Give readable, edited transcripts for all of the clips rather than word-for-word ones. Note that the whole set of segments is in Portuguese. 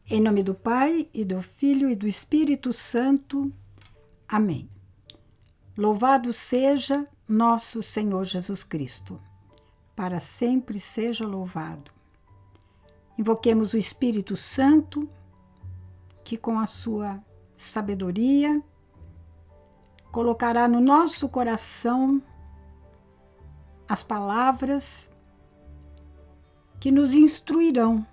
Em nome do Pai, e do Filho, e do Espírito Santo. Amém. Louvado seja nosso Senhor Jesus Cristo. Para sempre seja louvado. Invoquemos o Espírito Santo, que com a sua sabedoria colocará no nosso coração as palavras que nos instruirão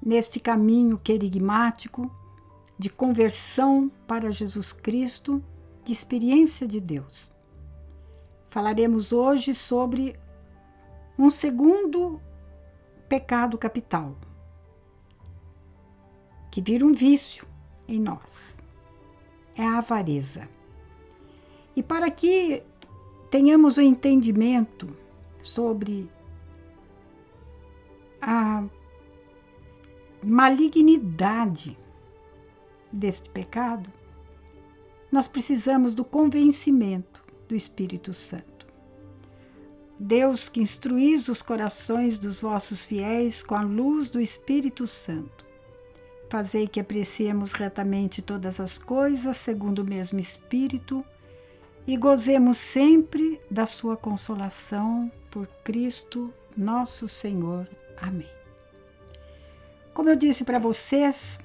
neste caminho querigmático de conversão para Jesus Cristo, de experiência de Deus. Falaremos hoje sobre um segundo pecado capital, que vira um vício em nós. É a avareza. E para que tenhamos o entendimento sobre a malignidade deste pecado, nós precisamos do convencimento do Espírito Santo. Deus, que instruís os corações dos vossos fiéis com a luz do Espírito Santo, fazei que apreciemos retamente todas as coisas segundo o mesmo Espírito e gozemos sempre da sua consolação por Cristo nosso Senhor. Amém. Como eu disse para vocês,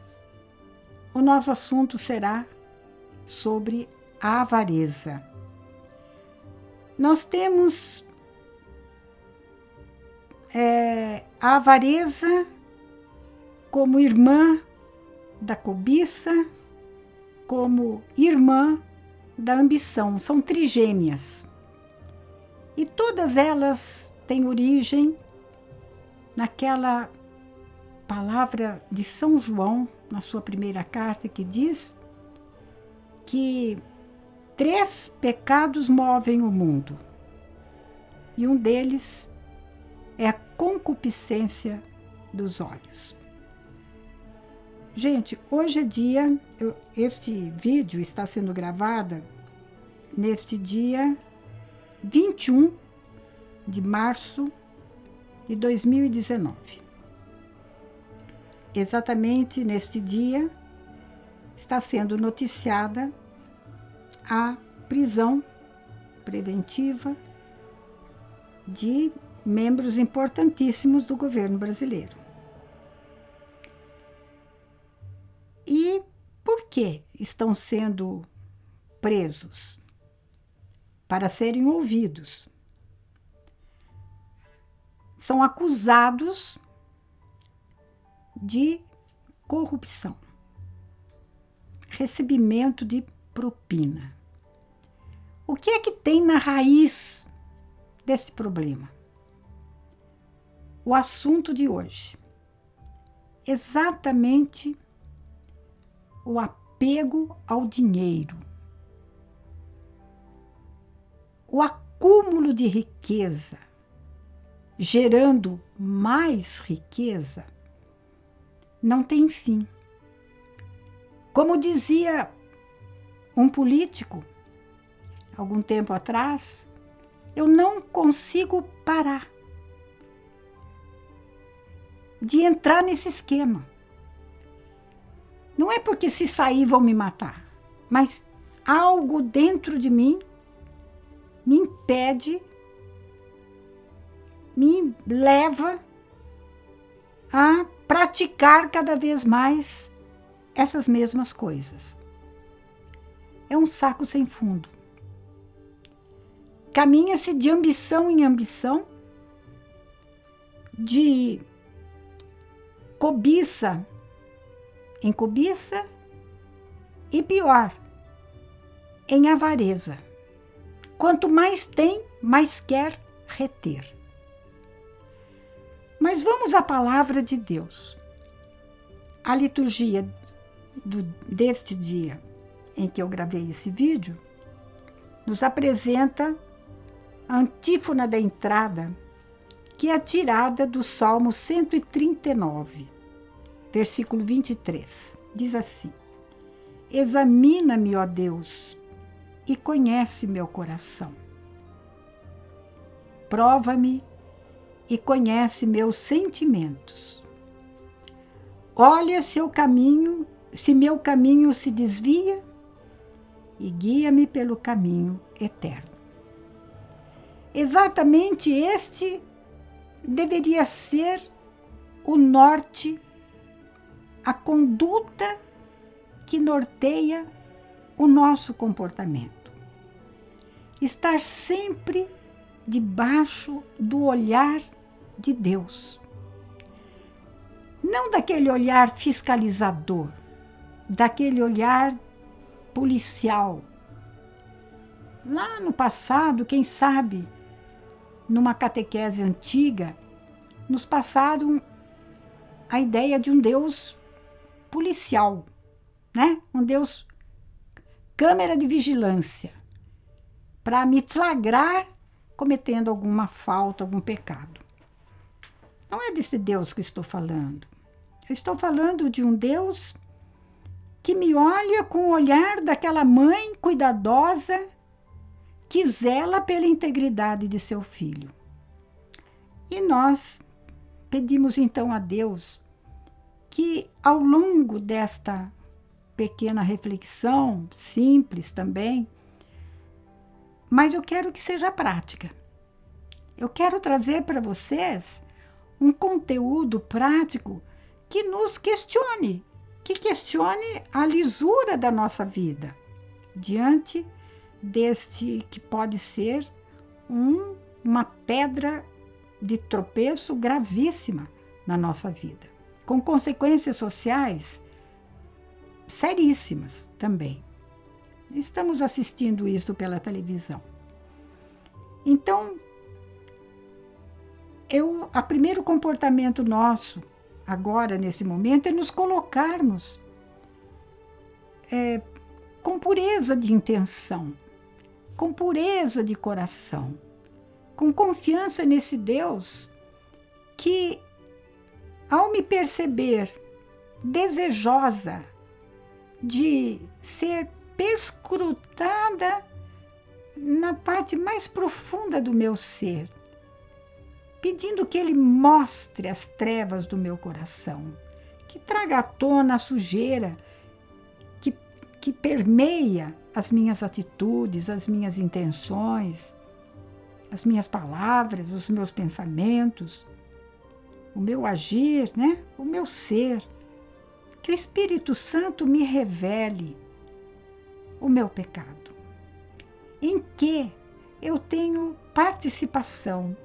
o nosso assunto será sobre a avareza. Nós temos a avareza como irmã da cobiça, como irmã da ambição. São trigêmeas. E todas elas têm origem naquela palavra de São João, na sua primeira carta, que diz que 3 pecados movem o mundo. E um deles é a concupiscência dos olhos. Gente, hoje é dia, este vídeo está sendo gravado neste dia 21 de março de 2019. Exatamente neste dia está sendo noticiada a prisão preventiva de membros importantíssimos do governo brasileiro. E por que estão sendo presos? Para serem ouvidos. São acusados de corrupção, recebimento de propina. O que é que tem na raiz desse problema? O assunto de hoje. Exatamente o apego ao dinheiro. O acúmulo de riqueza, gerando mais riqueza, não tem fim. Como dizia um político, algum tempo atrás, eu não consigo parar de entrar nesse esquema. Não é porque se sair vão me matar, mas algo dentro de mim me impede, me leva a praticar cada vez mais essas mesmas coisas. É um saco sem fundo. Caminha-se de ambição em ambição, de cobiça em cobiça e, pior, em avareza. Quanto mais tem, mais quer reter. Mas vamos à palavra de Deus. A liturgia deste dia em que eu gravei esse vídeo nos apresenta a antífona da entrada, que é tirada do Salmo 139, versículo 23. Diz assim: Examina-me, ó Deus, e conhece meu coração. Prova-me e conhece meus sentimentos. olha se meu caminho se desvia e guia-me pelo caminho eterno. Exatamente este deveria ser o norte, a conduta que norteia o nosso comportamento. Estar sempre debaixo do olhar de Deus. Não daquele olhar fiscalizador, daquele olhar policial. Lá no passado, quem sabe, numa catequese antiga, nos passaram a ideia de um Deus policial, né? Um Deus câmera de vigilância, para me flagrar cometendo alguma falta, algum pecado. Não é desse Deus que eu estou falando. Eu estou falando de um Deus que me olha com o olhar daquela mãe cuidadosa que zela pela integridade de seu filho. E nós pedimos então a Deus que, ao longo desta pequena reflexão, simples também, mas eu quero que seja prática. Eu quero trazer para vocês um conteúdo prático que nos questione, que questione a lisura da nossa vida, diante deste que pode ser uma pedra de tropeço gravíssima na nossa vida, com consequências sociais seríssimas também. Estamos assistindo isso pela televisão. Então, o primeiro comportamento nosso, agora, nesse momento, é nos colocarmos com pureza de intenção, com pureza de coração, com confiança nesse Deus que, ao me perceber desejosa de ser perscrutada na parte mais profunda do meu ser, pedindo que Ele mostre as trevas do meu coração, que traga à tona a sujeira que permeia as minhas atitudes, as minhas intenções, as minhas palavras, os meus pensamentos, o meu agir, né? O meu ser. Que o Espírito Santo me revele o meu pecado, em que eu tenho participação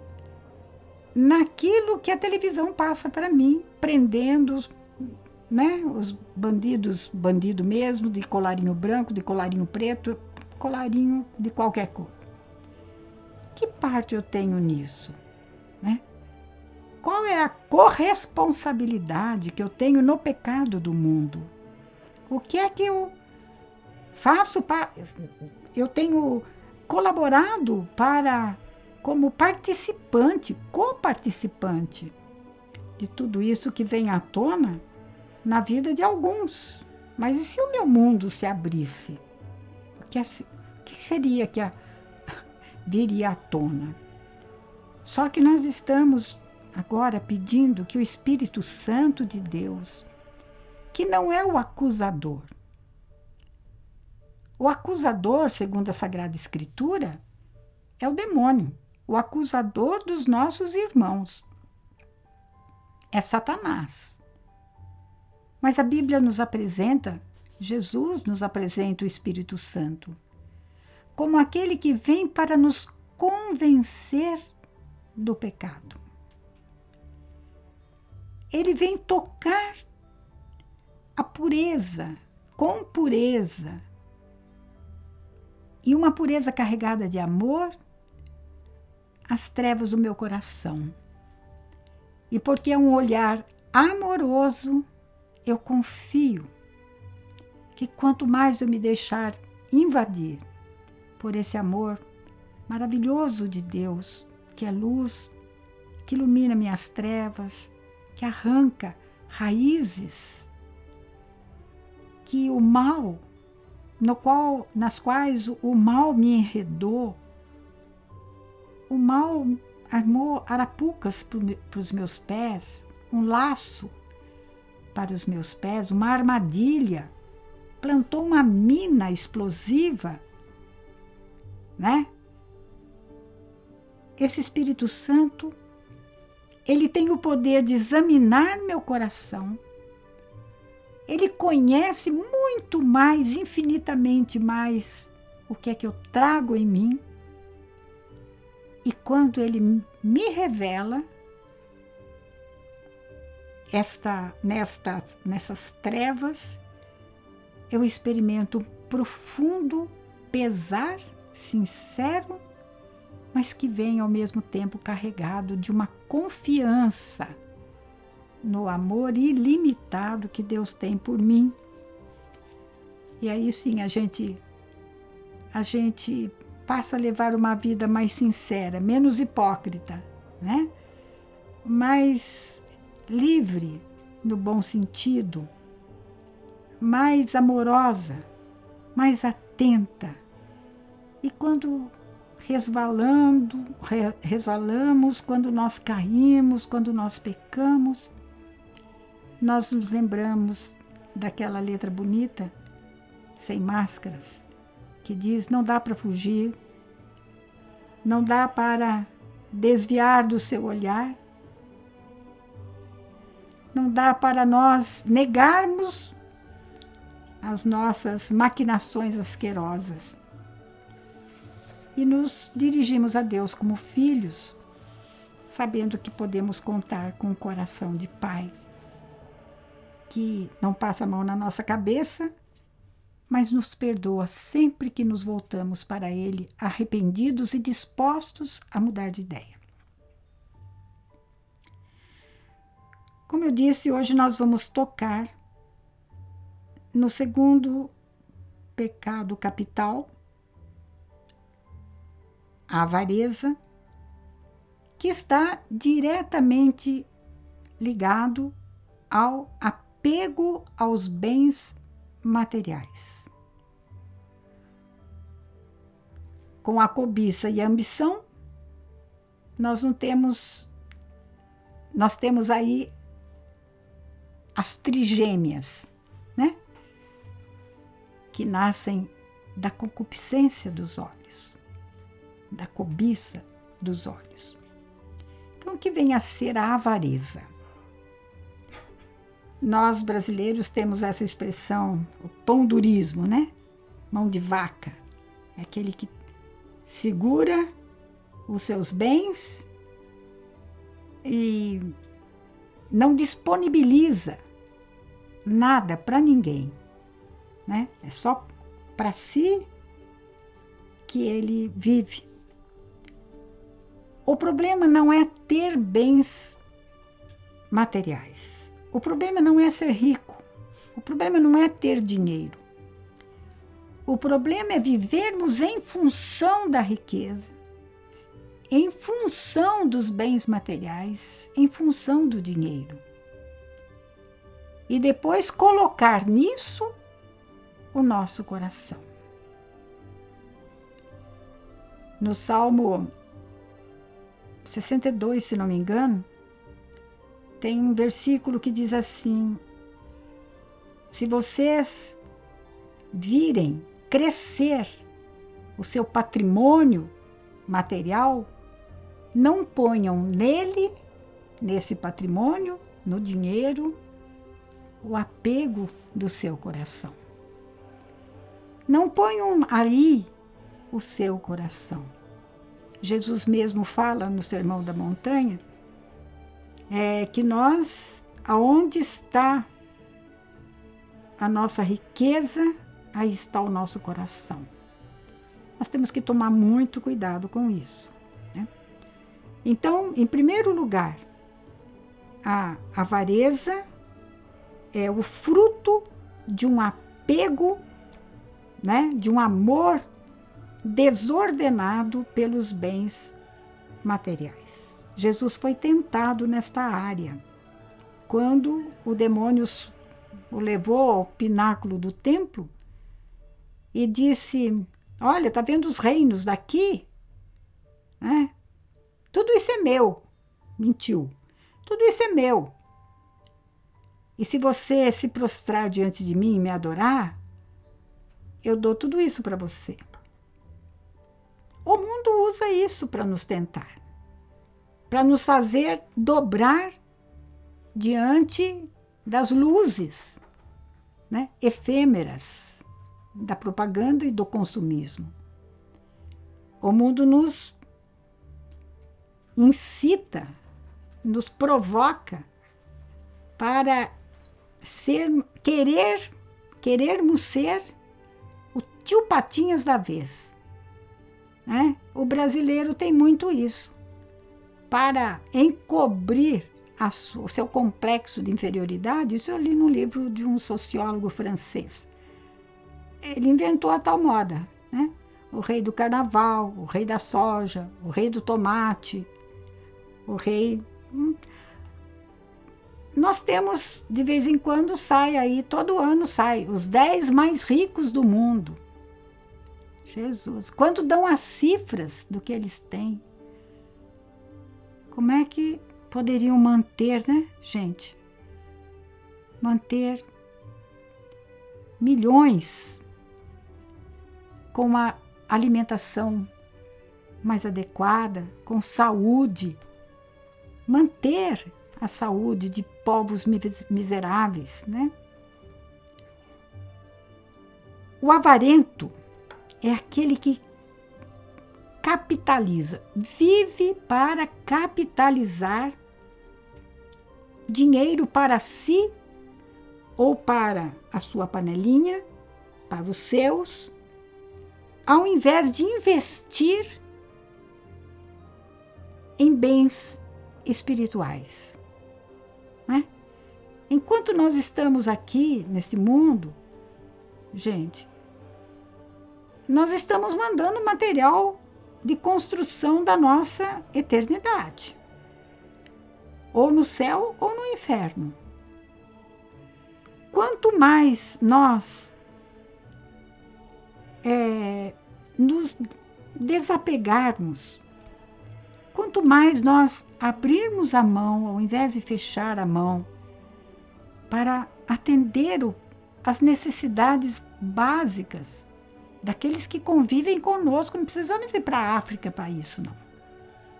naquilo que a televisão passa para mim, prendendo os bandidos, bandido mesmo, de colarinho branco, de colarinho preto, colarinho de qualquer cor. Que parte eu tenho nisso? Né? Qual é a corresponsabilidade que eu tenho no pecado do mundo? O que é que eu faço para... Eu tenho colaborado como participante, coparticipante de tudo isso que vem à tona na vida de alguns. Mas e se o meu mundo se abrisse? O que seria que viria à tona? Só que nós estamos agora pedindo que o Espírito Santo de Deus, que não é o acusador. O acusador, segundo a Sagrada Escritura, é o demônio, o acusador dos nossos irmãos. É Satanás. Mas a Bíblia nos apresenta, Jesus nos apresenta o Espírito Santo como aquele que vem para nos convencer do pecado. Ele vem tocar a pureza, com pureza, e uma pureza carregada de amor, as trevas do meu coração. E porque é um olhar amoroso, eu confio que quanto mais eu me deixar invadir por esse amor maravilhoso de Deus, que é luz, que ilumina minhas trevas, que arranca raízes, que o mal, nas quais o mal me enredou, o mal armou arapucas para os meus pés, um laço para os meus pés, uma armadilha, plantou uma mina explosiva, né? Esse Espírito Santo, ele tem o poder de examinar meu coração. Ele conhece muito mais, infinitamente mais, o que é que eu trago em mim. E quando ele me revela nessas trevas, eu experimento um profundo pesar, sincero, mas que vem ao mesmo tempo carregado de uma confiança no amor ilimitado que Deus tem por mim. E aí sim a gente passa a levar uma vida mais sincera, menos hipócrita, né? Mais livre no bom sentido, mais amorosa, mais atenta. E quando resvalamos, quando nós caímos, quando nós pecamos, nós nos lembramos daquela letra bonita, Sem Máscaras, que diz: não dá para fugir, não dá para desviar do seu olhar, não dá para nós negarmos as nossas maquinações asquerosas. E nos dirigimos a Deus como filhos, sabendo que podemos contar com o coração de Pai, que não passa a mão na nossa cabeça, mas nos perdoa sempre que nos voltamos para Ele, arrependidos e dispostos a mudar de ideia. Como eu disse, hoje nós vamos tocar no segundo pecado capital, a avareza, que está diretamente ligado ao apego aos bens materiais. Com a cobiça e a ambição, nós temos aí as trigêmeas, né? Que nascem da concupiscência dos olhos, da cobiça dos olhos. Então, o que vem a ser a avareza? Nós, brasileiros, temos essa expressão, o pão-durismo, né? Mão de vaca. É aquele que segura os seus bens e não disponibiliza nada para ninguém, né? É só para si que ele vive. O problema não é ter bens materiais. O problema não é ser rico. O problema não é ter dinheiro. O problema é vivermos em função da riqueza, em função dos bens materiais, em função do dinheiro. E depois colocar nisso o nosso coração. No Salmo 62, se não me engano, tem um versículo que diz assim: se vocês virem crescer o seu patrimônio material, não ponham nesse patrimônio, no dinheiro, o apego do seu coração. Não ponham ali o seu coração. Jesus mesmo fala no Sermão da Montanha que nós, aonde está a nossa riqueza, aí está o nosso coração. Nós temos que tomar muito cuidado com isso, né? Então, em primeiro lugar, a avareza é o fruto de um apego, né, de um amor desordenado pelos bens materiais. Jesus foi tentado nesta área, quando o demônio o levou ao pináculo do templo e disse: olha, está vendo os reinos daqui? Tudo isso é meu. Mentiu. Tudo isso é meu. E se você se prostrar diante de mim e me adorar, eu dou tudo isso para você. O mundo usa isso para nos tentar, para nos fazer dobrar diante das luzes, né, efêmeras da propaganda e do consumismo. O mundo nos incita, nos provoca para querermos ser o tio Patinhas da vez. Né? O brasileiro tem muito isso. Para encobrir o seu complexo de inferioridade, isso eu li no livro de um sociólogo francês. Ele inventou a tal moda, né? O rei do carnaval, o rei da soja, o rei do tomate, o rei... Nós temos, de vez em quando, todo ano sai, os 10 mais ricos do mundo. Jesus, quando dão as cifras do que eles têm, como é que poderiam manter, né, gente? Manter milhões com uma alimentação mais adequada, com saúde, manter a saúde de povos miseráveis, né? O avarento é aquele que capitaliza, vive para capitalizar dinheiro para si ou para a sua panelinha, para os seus, ao invés de investir em bens espirituais. Né? Enquanto nós estamos aqui neste mundo, gente, nós estamos mandando material de construção da nossa eternidade, ou no céu ou no inferno. Quanto mais nós nos desapegarmos, quanto mais nós abrirmos a mão, ao invés de fechar a mão, para atender as necessidades básicas daqueles que convivem conosco, não precisamos ir para a África para isso, não.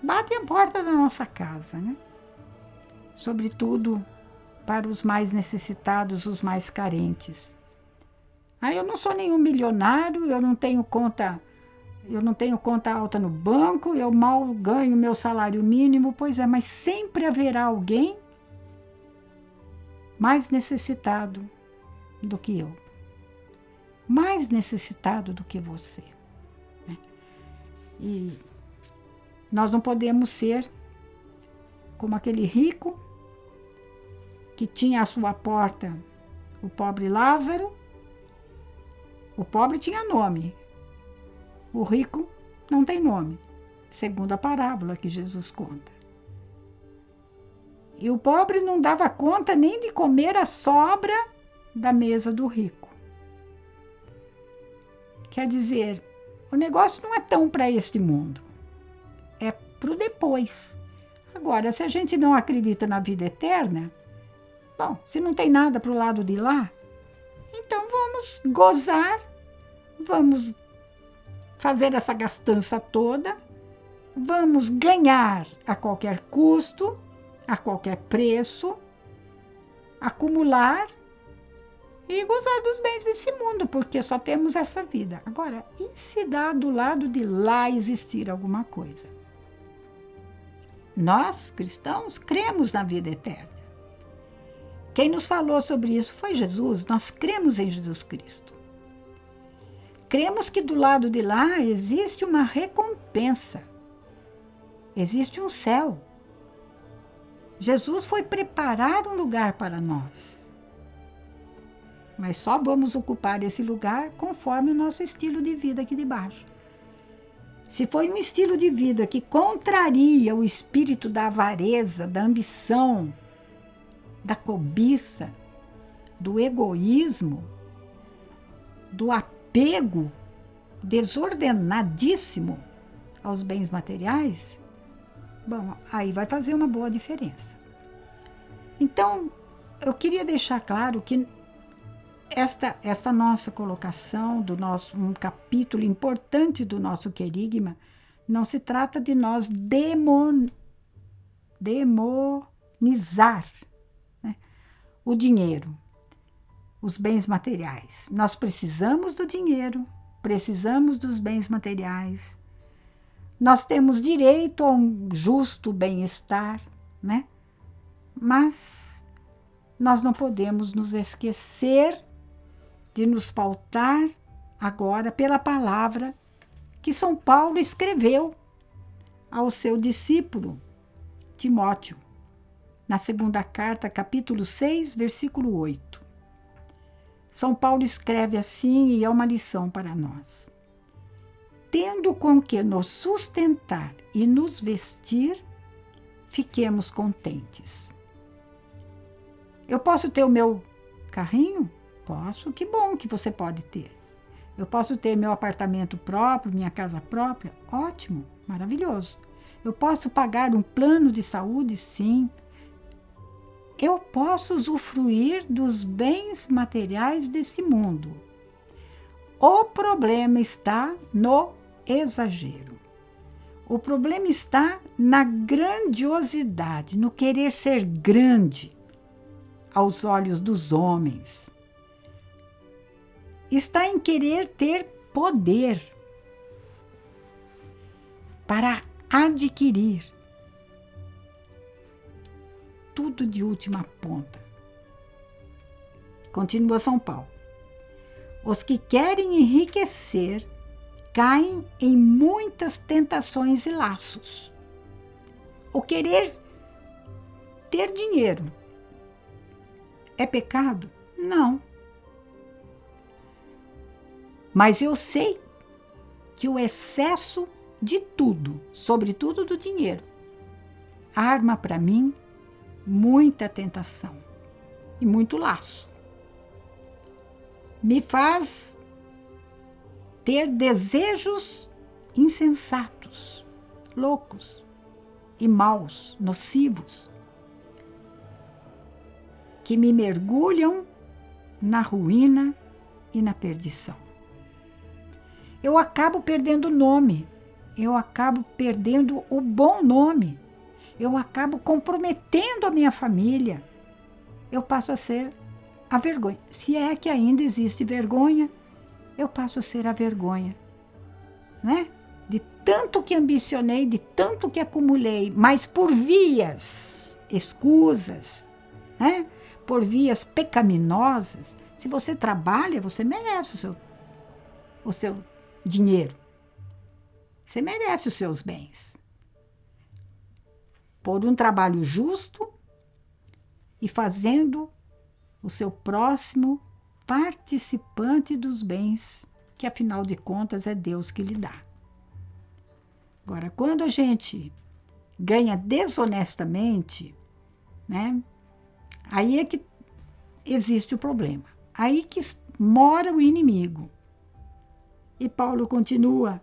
Bate a porta da nossa casa, né? Sobretudo para os mais necessitados, os mais carentes. Eu não sou nenhum milionário, eu não tenho conta alta no banco, eu mal ganho meu salário mínimo, pois é, mas sempre haverá alguém mais necessitado do que eu. Mais necessitado do que você. Né? E nós não podemos ser como aquele rico que tinha à sua porta o pobre Lázaro. O pobre tinha nome, o rico não tem nome, segundo a parábola que Jesus conta. E o pobre não dava conta nem de comer a sobra da mesa do rico. Quer dizer, o negócio não é tão para este mundo, é para o depois. Agora, se a gente não acredita na vida eterna, bom, se não tem nada para o lado de lá, então vamos gozar, vamos fazer essa gastança toda, vamos ganhar a qualquer custo, a qualquer preço, acumular e gozar dos bens desse mundo, porque só temos essa vida. Agora, e se dá do lado de lá existir alguma coisa? Nós, cristãos, cremos na vida eterna. Quem nos falou sobre isso foi Jesus. Nós cremos em Jesus Cristo. Cremos que do lado de lá existe uma recompensa. Existe um céu. Jesus foi preparar um lugar para nós. Mas só vamos ocupar esse lugar conforme o nosso estilo de vida aqui de baixo. Se foi um estilo de vida que contraria o espírito da avareza, da ambição, da cobiça, do egoísmo, do apego desordenadíssimo aos bens materiais, bom, aí vai fazer uma boa diferença. Então, eu queria deixar claro que esta nossa colocação, um capítulo importante do nosso querigma, não se trata de nós demonizar, né, o dinheiro, os bens materiais. Nós precisamos do dinheiro, precisamos dos bens materiais. Nós temos direito a um justo bem-estar, né? Mas nós não podemos nos esquecer de nos pautar agora pela palavra que São Paulo escreveu ao seu discípulo Timóteo, na segunda carta, capítulo 6, versículo 8. São Paulo escreve assim, e é uma lição para nós. Tendo com que nos sustentar e nos vestir, fiquemos contentes. Eu posso ter o meu carrinho? Posso, que bom que você pode ter. Eu posso ter meu apartamento próprio, minha casa própria? Ótimo, maravilhoso. Eu posso pagar um plano de saúde? Sim. Eu posso usufruir dos bens materiais desse mundo. O problema está no exagero. O problema está na grandiosidade, no querer ser grande aos olhos dos homens. Está em querer ter poder para adquirir tudo de última ponta. Continua São Paulo. Os que querem enriquecer caem em muitas tentações e laços. O querer ter dinheiro é pecado? Não. Mas eu sei que o excesso de tudo, sobretudo do dinheiro, arma para mim muita tentação e muito laço. Me faz ter desejos insensatos, loucos e maus, nocivos, que me mergulham na ruína e na perdição. Eu acabo perdendo o nome, eu acabo perdendo o bom nome, eu acabo comprometendo a minha família, eu passo a ser a vergonha. Se é que ainda existe vergonha, eu passo a ser a vergonha, né? De tanto que ambicionei, de tanto que acumulei, mas por vias escusas, né? Por vias pecaminosas. Se você trabalha, você merece o seu dinheiro. Você merece os seus bens. Por um trabalho justo e fazendo o seu próximo participante dos bens, que afinal de contas é Deus que lhe dá. Agora, quando a gente ganha desonestamente, né, aí é que existe o problema. Aí que mora o inimigo. E Paulo continua: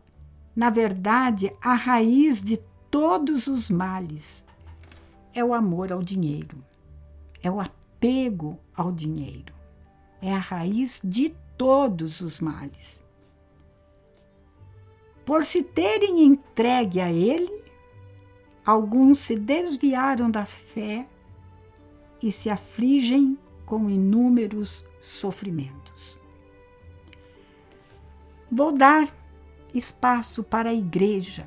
na verdade, a raiz de todos os males é o amor ao dinheiro, é o apego ao dinheiro, é a raiz de todos os males. Por se terem entregue a ele, alguns se desviaram da fé e se afligem com inúmeros sofrimentos. Vou dar espaço para a igreja,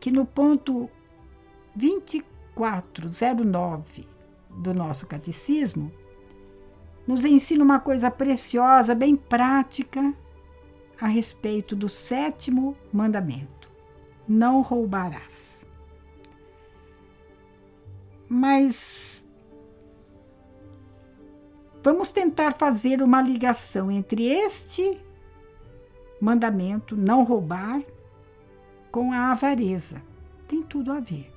que no ponto 2409 do nosso catecismo, nos ensina uma coisa preciosa, bem prática, a respeito do 7º mandamento: não roubarás. Mas vamos tentar fazer uma ligação entre este mandamento, não roubar, com a avareza. Tem tudo a ver.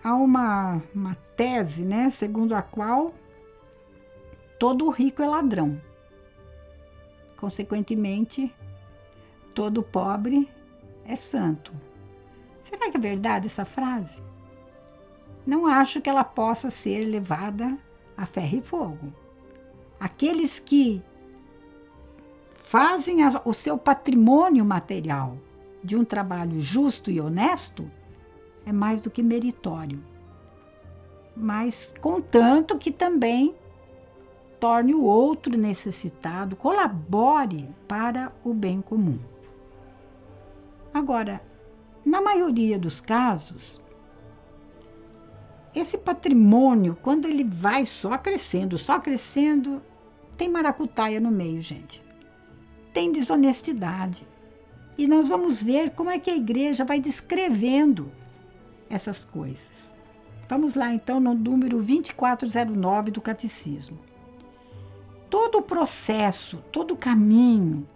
Há uma tese, né, segundo a qual todo rico é ladrão. Consequentemente, todo pobre é santo. Será que é verdade essa frase? não acho que ela possa ser levada a ferro e fogo. Aqueles que fazem o seu patrimônio material de um trabalho justo e honesto é mais do que meritório. Mas contanto que também torne o outro necessitado, colabore para o bem comum. Agora, na maioria dos casos, esse patrimônio, quando ele vai só crescendo, tem maracutaia no meio, gente. Tem desonestidade. E nós vamos ver como é que a igreja vai descrevendo essas coisas. Vamos lá, então, no número 2409 do Catecismo. Todo o processo, todo o caminho,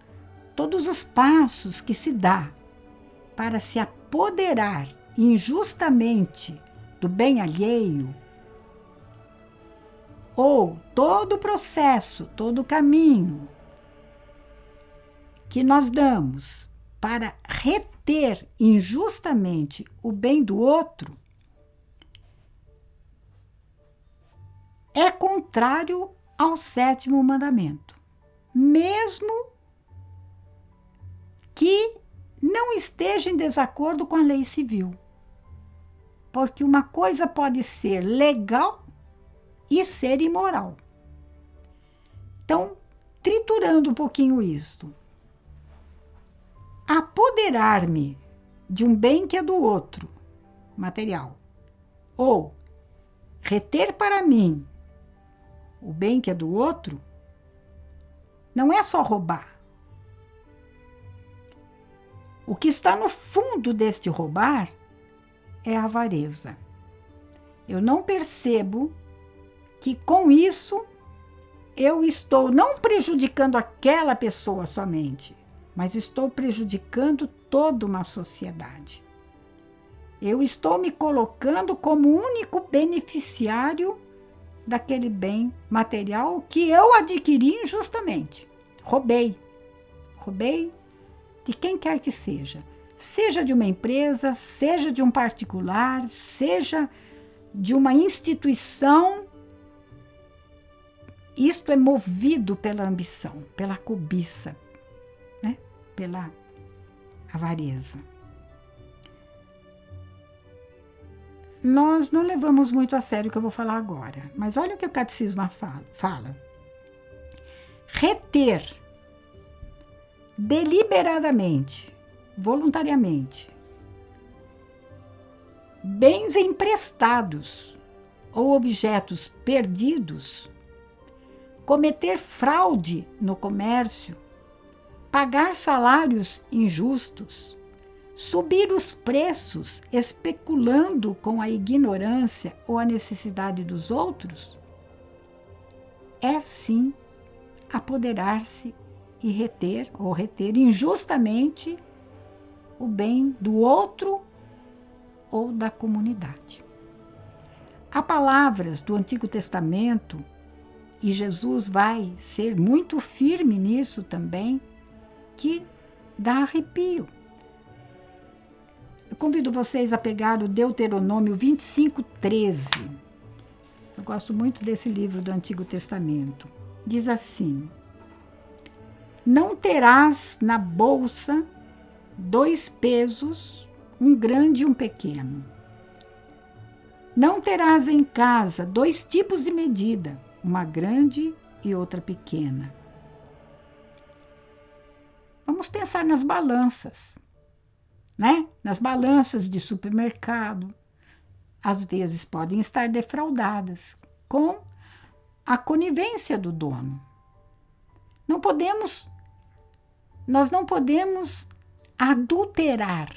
todos os passos que se dá para se apoderar injustamente do bem alheio, ou todo o processo, todo o caminho que nós damos para reter injustamente o bem do outro, é contrário ao 7º mandamento, mesmo que não esteja em desacordo com a lei civil. Porque uma coisa pode ser legal e ser imoral. Então, triturando um pouquinho isto, apoderar-me de um bem que é do outro, material, ou reter para mim o bem que é do outro, não é só roubar. O que está no fundo deste roubar é a avareza. Eu não percebo que com isso eu estou não prejudicando aquela pessoa somente, mas estou prejudicando toda uma sociedade. Eu estou me colocando como único beneficiário daquele bem material que eu adquiri injustamente. Roubei de quem quer que seja. Seja de uma empresa, seja de um particular, seja de uma instituição. Isto é movido pela ambição, pela cobiça, né? Pela avareza. Nós não levamos muito a sério o que eu vou falar agora, mas olha o que o catecismo fala. Reter deliberadamente, voluntariamente, bens emprestados ou objetos perdidos, cometer fraude no comércio, pagar salários injustos, subir os preços especulando com a ignorância ou a necessidade dos outros, é sim apoderar-se e reter injustamente o bem do outro ou da comunidade. Há palavras do Antigo Testamento, e Jesus vai ser muito firme nisso também, que dá arrepio. Eu convido vocês a pegar o Deuteronômio 25:13. Eu gosto muito desse livro do Antigo Testamento. Diz assim: não terás na bolsa 2 pesos, um grande e um pequeno. Não terás em casa 2 tipos de medida, uma grande e outra pequena. Vamos pensar nas balanças, né? Nas balanças de supermercado. Às vezes podem estar defraudadas com a conivência do dono. Nós não podemos adulterar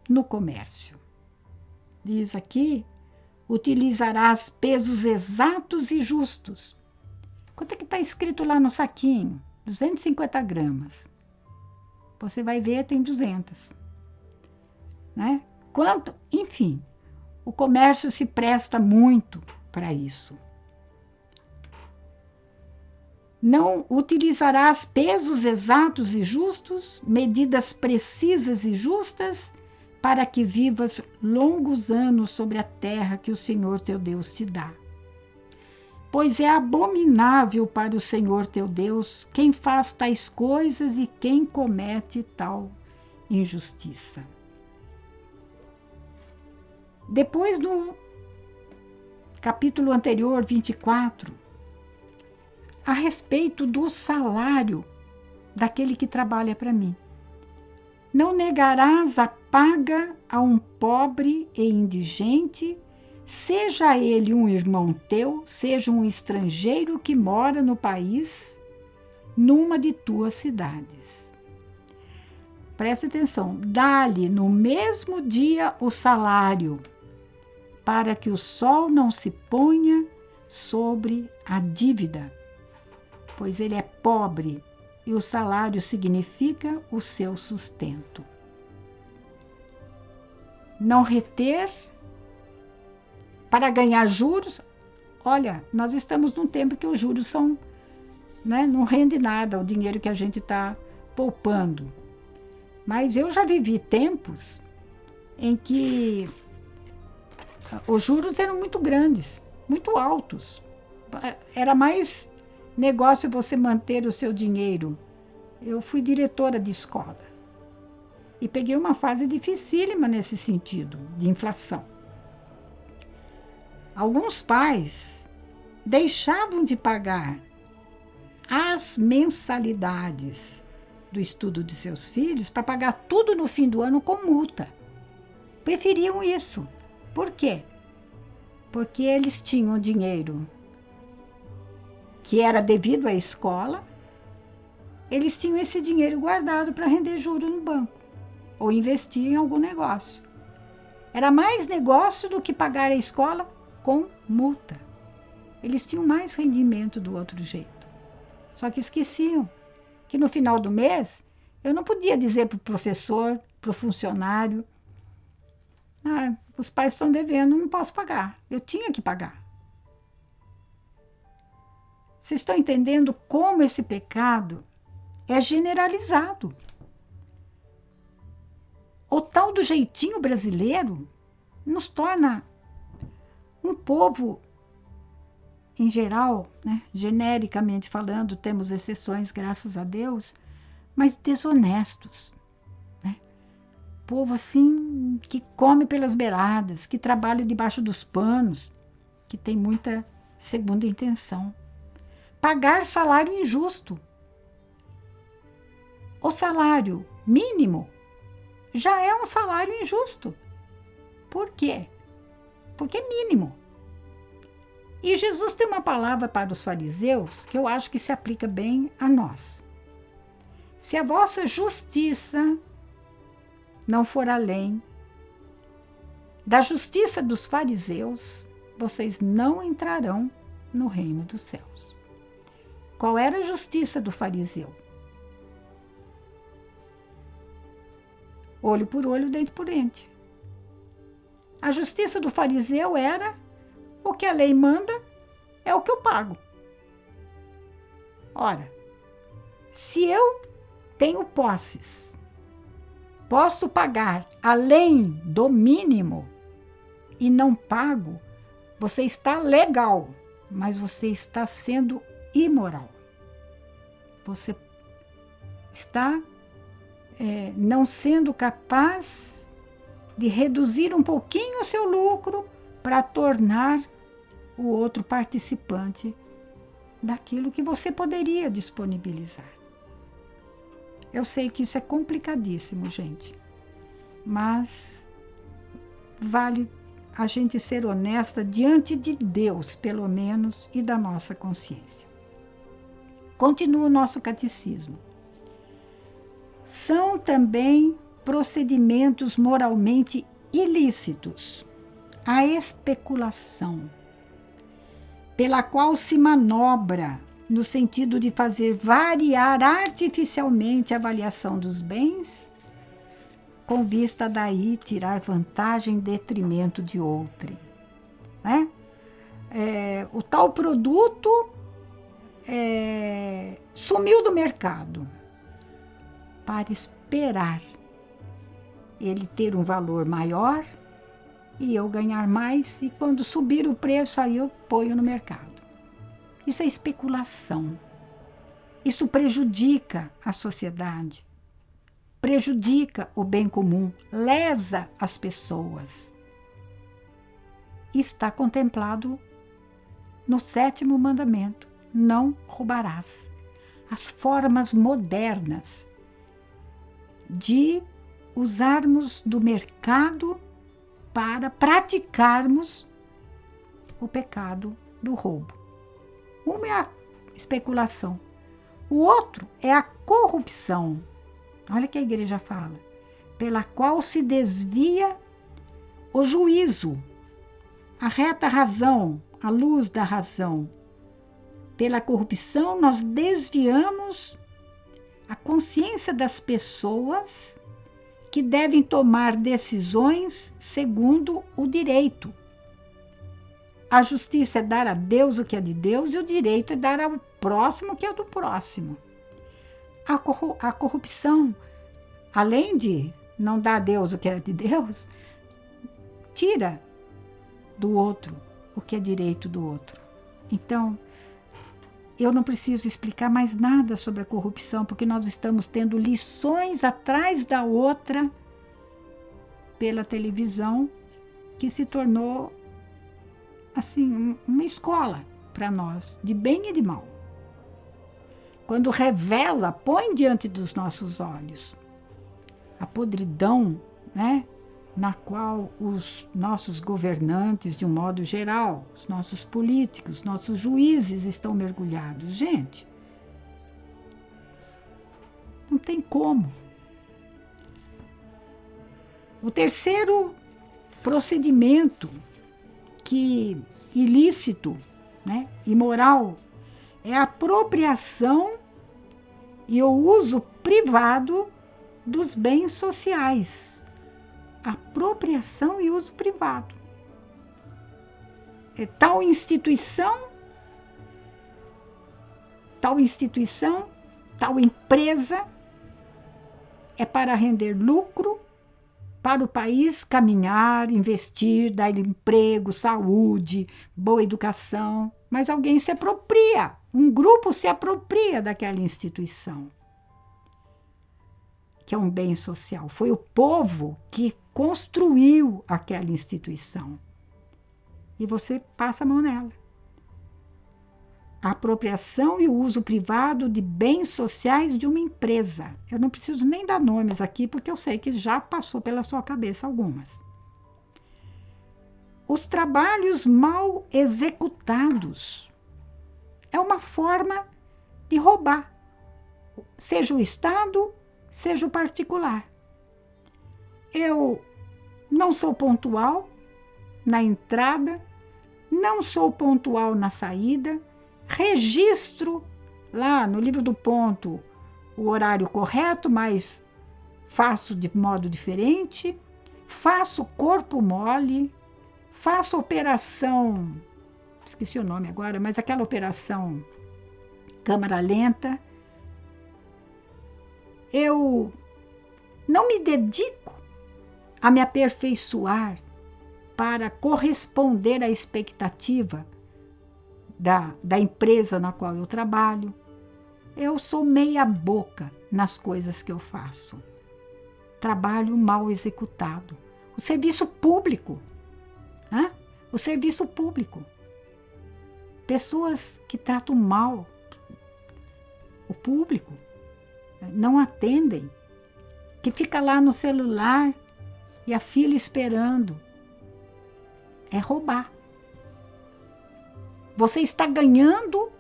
no comércio. Diz aqui, utilizarás pesos exatos e justos. Quanto é que está escrito lá no saquinho? 250 gramas. Você vai ver, tem 200. Né? Quanto? Enfim, o comércio se presta muito para isso. Não utilizarás pesos exatos e justos, medidas precisas e justas, para que vivas longos anos sobre a terra que o Senhor teu Deus te dá. Pois é abominável para o Senhor teu Deus quem faz tais coisas e quem comete tal injustiça. Depois, no capítulo anterior, 24, a respeito do salário daquele que trabalha para mim. Não negarás a paga a um pobre e indigente, seja ele um irmão teu, seja um estrangeiro que mora no país, numa de tuas cidades. Preste atenção, dá-lhe no mesmo dia o salário, para que o sol não se ponha sobre a dívida, pois ele é pobre e o salário significa o seu sustento. Não reter para ganhar juros. Olha, nós estamos num tempo que os juros são, não rende nada o dinheiro que a gente está poupando. Mas eu já vivi tempos em que os juros eram muito grandes, muito altos. Era mais negócio você manter o seu dinheiro. Eu fui diretora de escola e peguei uma fase dificílima nesse sentido, de inflação. Alguns pais deixavam de pagar as mensalidades do estudo de seus filhos para pagar tudo no fim do ano com multa. Preferiam isso. Por quê? Porque eles tinham dinheiro que era devido à escola, eles tinham esse dinheiro guardado para render juros no banco ou investir em algum negócio. Era mais negócio do que pagar a escola com multa. Eles tinham mais rendimento do outro jeito. Só que esqueciam que no final do mês eu não podia dizer para o professor, para o funcionário: os pais estão devendo, não posso pagar. Eu tinha que pagar. Vocês estão entendendo como esse pecado é generalizado? O tal do jeitinho brasileiro nos torna um povo, em geral, genericamente falando, temos exceções, graças a Deus, mas desonestos. Povo assim, que come pelas beiradas, que trabalha debaixo dos panos, que tem muita segunda intenção. Pagar salário injusto. O salário mínimo já é um salário injusto. Por quê? Porque é mínimo. E Jesus tem uma palavra para os fariseus que eu acho que se aplica bem a nós. Se a vossa justiça não for além da justiça dos fariseus, vocês não entrarão no reino dos céus. Qual era a justiça do fariseu? Olho por olho, dente por dente. A justiça do fariseu era: o que a lei manda é o que eu pago. Ora, se eu tenho posses, posso pagar além do mínimo e não pago, você está legal, mas você está sendo imoral. Você está não sendo capaz de reduzir um pouquinho o seu lucro para tornar o outro participante daquilo que você poderia disponibilizar. Eu sei que isso é complicadíssimo, gente, mas vale a gente ser honesta diante de Deus, pelo menos, e da nossa consciência. Continua o nosso catecismo. São também procedimentos moralmente ilícitos a especulação, pela qual se manobra no sentido de fazer variar artificialmente a avaliação dos bens, com vista daí tirar vantagem em detrimento de outrem. O tal produto sumiu do mercado para esperar ele ter um valor maior e eu ganhar mais, e quando subir o preço, aí eu ponho no mercado. Isso é especulação. Isso prejudica a sociedade, prejudica o bem comum, lesa as pessoas. Está contemplado no 7º mandamento: não roubarás. As formas modernas de usarmos do mercado para praticarmos o pecado do roubo. Uma é a especulação. O outro é a corrupção. Olha o que a igreja fala. Pela qual se desvia o juízo, a reta razão, a luz da razão. Pela corrupção, nós desviamos a consciência das pessoas que devem tomar decisões segundo o direito. A justiça é dar a Deus o que é de Deus e o direito é dar ao próximo o que é do próximo. A corrupção, além de não dar a Deus o que é de Deus, tira do outro o que é direito do outro. Então, eu não preciso explicar mais nada sobre a corrupção, porque nós estamos tendo lições atrás da outra pela televisão, que se tornou assim uma escola para nós, de bem e de mal. Quando revela, põe diante dos nossos olhos a podridão, né, na qual os nossos governantes, de um modo geral, os nossos políticos, nossos juízes estão mergulhados. Gente, não tem como. O terceiro procedimento ilícito, né, imoral, é a apropriação e o uso privado dos bens sociais. Apropriação e uso privado. Tal instituição, tal empresa é para render lucro, para o país caminhar, investir, dar emprego, saúde, boa educação, mas alguém se apropria, um grupo se apropria daquela instituição, que é um bem social. Foi o povo que construiu aquela instituição. E você passa a mão nela. A apropriação e o uso privado de bens sociais de uma empresa. Eu não preciso nem dar nomes aqui, porque eu sei que já passou pela sua cabeça algumas. Os trabalhos mal executados é uma forma de roubar, seja o Estado, seja o particular. Eu não sou pontual na entrada, não sou pontual na saída, registro lá no livro do ponto o horário correto, mas faço de modo diferente, faço corpo mole, faço operação, esqueci o nome agora, mas aquela operação câmara lenta. Eu não me dedico a me aperfeiçoar para corresponder à expectativa da empresa na qual eu trabalho. Eu sou meia boca nas coisas que eu faço. Trabalho mal executado. O serviço público. O serviço público. Pessoas que tratam mal o público, não atendem, que fica lá no celular e a fila esperando. É roubar. Você está ganhando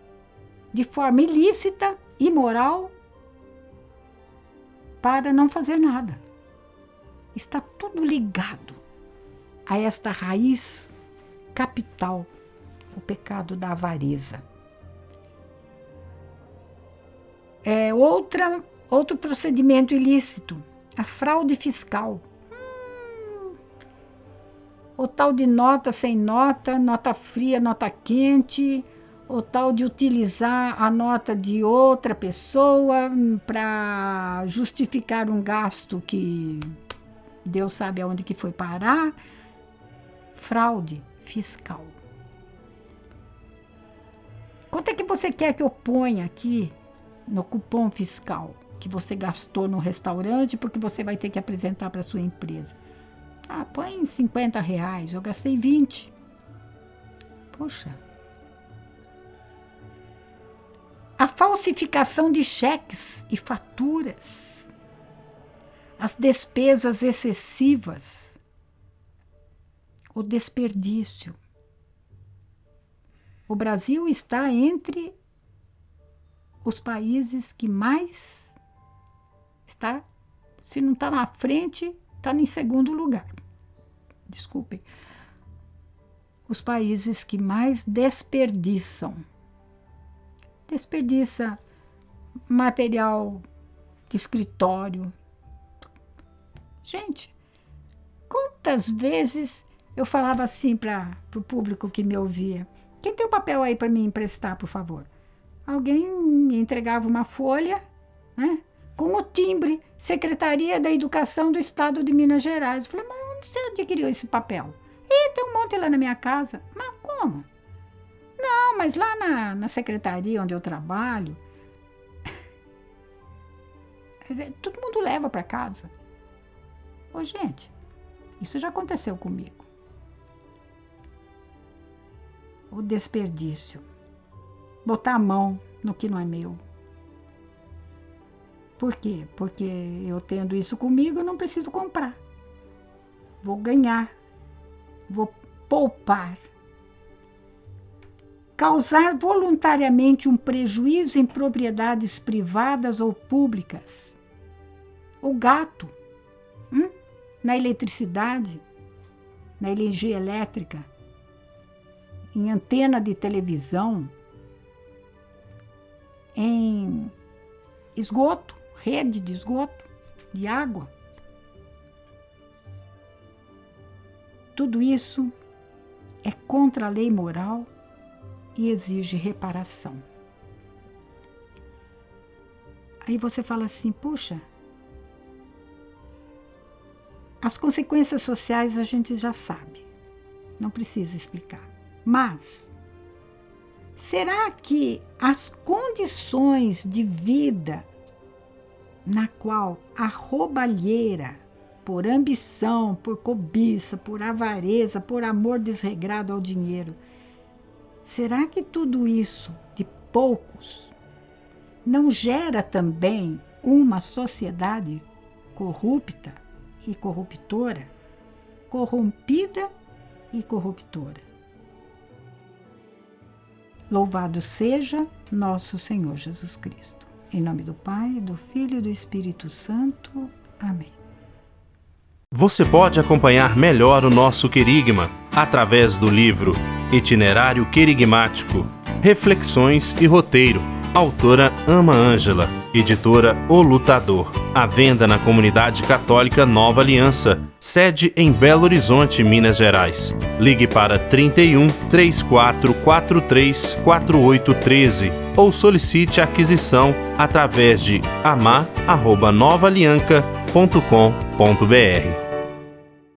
de forma ilícita, imoral, para não fazer nada. Está tudo ligado a esta raiz capital, o pecado da avareza. Outro procedimento ilícito, a fraude fiscal. O tal de nota sem nota, nota fria, nota quente, o tal de utilizar a nota de outra pessoa para justificar um gasto que Deus sabe aonde que foi parar. Fraude fiscal. Quanto é que você quer que eu ponha aqui no cupom fiscal que você gastou no restaurante porque você vai ter que apresentar para sua empresa? Põe R$50, eu gastei 20. Poxa. A falsificação de cheques e faturas. As despesas excessivas. O desperdício. O Brasil está entre os países que mais está, se não está na frente, está em segundo lugar. Desculpem. Os países que mais desperdiçam. Desperdiça material de escritório. Gente, quantas vezes eu falava assim para o público que me ouvia: quem tem um papel aí para me emprestar, por favor? Alguém me entregava uma folha, né, com o timbre Secretaria da Educação do Estado de Minas Gerais. Eu falei: mas onde você adquiriu esse papel? Tem um monte lá na minha casa. Mas como? Não, mas lá na secretaria onde eu trabalho, todo mundo leva para casa. Ô, gente, isso já aconteceu comigo. O desperdício. Botar a mão no que não é meu. Por quê? Porque eu tendo isso comigo, eu não preciso comprar. Vou ganhar. Vou poupar. Causar voluntariamente um prejuízo em propriedades privadas ou públicas. O gato. Na eletricidade. Na energia elétrica. Em antena de televisão. Em esgoto. Rede de esgoto. De água. Tudo isso é contra a lei moral e exige reparação. Aí você fala assim: puxa, as consequências sociais a gente já sabe, não precisa explicar. Mas, será que as condições de vida na qual a roubalheira, por ambição, por cobiça, por avareza, por amor desregrado ao dinheiro, será que tudo isso de poucos não gera também uma sociedade corrupta e corruptora, corrompida e corruptora? Louvado seja nosso Senhor Jesus Cristo. Em nome do Pai, do Filho e do Espírito Santo. Amém. Você pode acompanhar melhor o nosso querigma através do livro Itinerário Querigmático, Reflexões e Roteiro, autora Ama Ângela, editora O Lutador. À venda na Comunidade Católica Nova Aliança, sede em Belo Horizonte, Minas Gerais. Ligue para 31 3443 4813 ou solicite a aquisição através de amar@novaalianca.com.br.